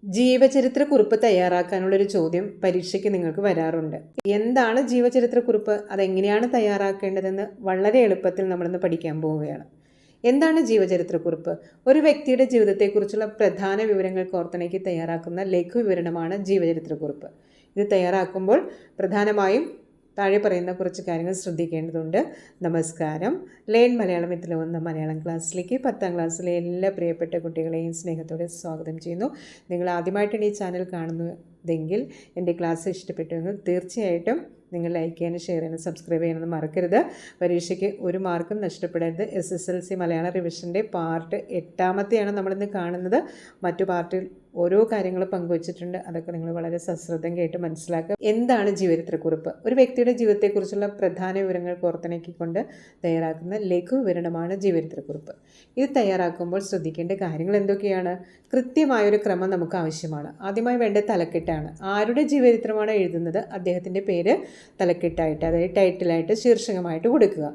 ജീവചരിത്രക്കുറിപ്പ് തയ്യാറാക്കാനുള്ളൊരു ചോദ്യം പരീക്ഷയ്ക്ക് നിങ്ങൾക്ക് വരാറുണ്ട്. എന്താണ് ജീവചരിത്രക്കുറിപ്പ്, അതെങ്ങനെയാണ് തയ്യാറാക്കേണ്ടതെന്ന് വളരെ എളുപ്പത്തിൽ നമ്മളിന്ന് പഠിക്കാൻ പോവുകയാണ്. എന്താണ് ജീവചരിത്രക്കുറിപ്പ്? ഒരു വ്യക്തിയുടെ ജീവിതത്തെക്കുറിച്ചുള്ള പ്രധാന വിവരങ്ങൾ കോർത്തിണക്കി തയ്യാറാക്കുന്ന ലഘു വിവരണമാണ് ജീവചരിത്രക്കുറിപ്പ്. ഇത് തയ്യാറാക്കുമ്പോൾ പ്രധാനമായും താഴെ പറയുന്ന കുറച്ച് കാര്യങ്ങൾ ശ്രദ്ധിക്കേണ്ടതുണ്ട്. നമസ്കാരം. ലേൺ മലയാളം വിത്ത് മലയാളം ക്ലാസ്സിലേക്ക് 10ാം ക്ലാസ്സിലെ എല്ലാ പ്രിയപ്പെട്ട കുട്ടികളെയും സ്നേഹത്തോടെ സ്വാഗതം ചെയ്യുന്നു. നിങ്ങൾ ആദ്യമായിട്ടാണ് ഈ ചാനൽ കാണുന്നതെങ്കിൽ എൻ്റെ ക്ലാസ് ഇഷ്ടപ്പെട്ടുവെങ്കിൽ തീർച്ചയായിട്ടും നിങ്ങൾ ലൈക്ക് ചെയ്യാനും ഷെയർ ചെയ്യാനും സബ്സ്ക്രൈബ് ചെയ്യാനൊന്നും മറക്കരുത്. പരീക്ഷയ്ക്ക് ഒരു മാർക്കും നഷ്ടപ്പെടരുത്. SSLC മലയാള റിവിഷൻ്റെ പാർട്ട് 8ാമത്തെയാണ് നമ്മളിന്ന് കാണുന്നത്. മറ്റു പാർട്ടിൽ ഓരോ കാര്യങ്ങൾ പങ്കുവച്ചിട്ടുണ്ട്. അതൊക്കെ നിങ്ങൾ വളരെ സശ്രദ്ധം കേട്ട് മനസ്സിലാക്കുക. എന്താണ് ജീവചരിത്രക്കുറിപ്പ്? ഒരു വ്യക്തിയുടെ ജീവിതത്തെക്കുറിച്ചുള്ള പ്രധാന വിവരങ്ങൾ കോർത്തിണക്കിക്കൊണ്ട് തയ്യാറാക്കുന്ന ലഘു വിവരണമാണ് ജീവചരിത്രക്കുറിപ്പ്. ഇത് തയ്യാറാക്കുമ്പോൾ ശ്രദ്ധിക്കേണ്ട കാര്യങ്ങൾ എന്തൊക്കെയാണ്? കൃത്യമായൊരു ക്രമം നമുക്ക് ആവശ്യമാണ്. ആദ്യമായി വേണ്ട തലക്കെട്ടാണ്. ആരുടെ ജീവചരിത്രമാണ് എഴുതുന്നത് അദ്ദേഹത്തിൻ്റെ പേര് തലക്കെട്ടായിട്ട്, അതായത് ടൈറ്റിലായിട്ട്, ശീർഷകമായിട്ട് കൊടുക്കുക.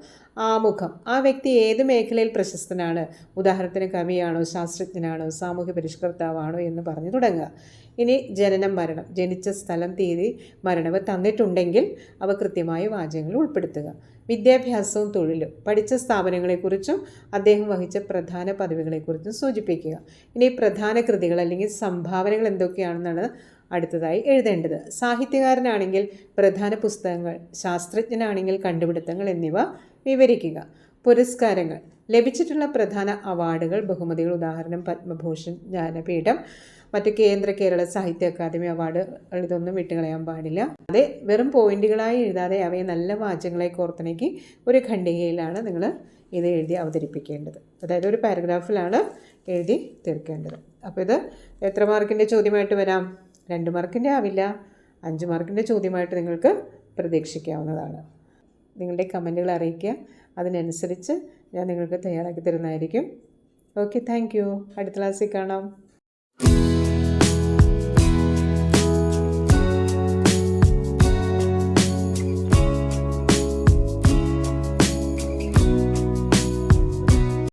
ആമുഖം. ആ വ്യക്തി ഏത് മേഖലയിൽ പ്രശസ്തനാണ്, ഉദാഹരണത്തിന് കവിയാണോ, ശാസ്ത്രജ്ഞനാണോ, സാമൂഹ്യ പരിഷ്കർത്താവാണോ എന്ന് പറഞ്ഞു തുടങ്ങുക. ഇനി ജനനം, മരണം, ജനിച്ച സ്ഥലം, തീയതി, മരണവ് തന്നിട്ടുണ്ടെങ്കിൽ അവ കൃത്യമായ വാചകങ്ങൾ ഉൾപ്പെടുത്തുക. വിദ്യാഭ്യാസവും തൊഴിലും, പഠിച്ച സ്ഥാപനങ്ങളെക്കുറിച്ചും അദ്ദേഹം വഹിച്ച പ്രധാന പദവികളെക്കുറിച്ചും സൂചിപ്പിക്കുക. ഇനി പ്രധാന കൃതികൾ അല്ലെങ്കിൽ സംഭാവനകൾ എന്തൊക്കെയാണെന്നാണ് അടുത്തതായി എഴുതേണ്ടത്. സാഹിത്യകാരനാണെങ്കിൽ പ്രധാന പുസ്തകങ്ങൾ, ശാസ്ത്രജ്ഞനാണെങ്കിൽ കണ്ടുപിടുത്തങ്ങൾ എന്നിവ വിവരിക്കുക. പുരസ്കാരങ്ങൾ, ലഭിച്ചിട്ടുള്ള പ്രധാന അവാർഡുകൾ, ബഹുമതികൾ, ഉദാഹരണം പത്മഭൂഷൺ, ജ്ഞാനപീഠം, മറ്റ് കേരള സാഹിത്യ അക്കാദമി അവാർഡുകൾ, ഇതൊന്നും വിട്ടുകളയാൻ പാടില്ല. അതെ, വെറും പോയിന്റുകളായി എഴുതാതെ അവയെ നല്ല വാചകങ്ങളായി കോർത്തിണക്കി ഒരു ഖണ്ഡികയിലാണ് നിങ്ങൾ ഇത് എഴുതി അവതരിപ്പിക്കേണ്ടത്. അതായത് ഒരു പാരഗ്രാഫിലാണ് എഴുതി തീർക്കേണ്ടത്. അപ്പോൾ ഇത് എത്ര മാർക്കിൻ്റെ ചോദ്യമായിട്ട് വരാം? 2 മാർക്കിൻ്റെ ആവില്ല, 5 മാർക്കിൻ്റെ ചോദ്യമായിട്ട് നിങ്ങൾക്ക് പ്രതീക്ഷിക്കാവുന്നതാണ്. നിങ്ങളുടെ കമൻറ്റുകൾ അറിയിക്കുക. അതിനനുസരിച്ച് ഞാൻ നിങ്ങൾക്ക് തയ്യാറാക്കി തരുന്നതായിരിക്കും. Okay, thank you. അടുത്ത ക്ലാസ്സിൽ കാണാം.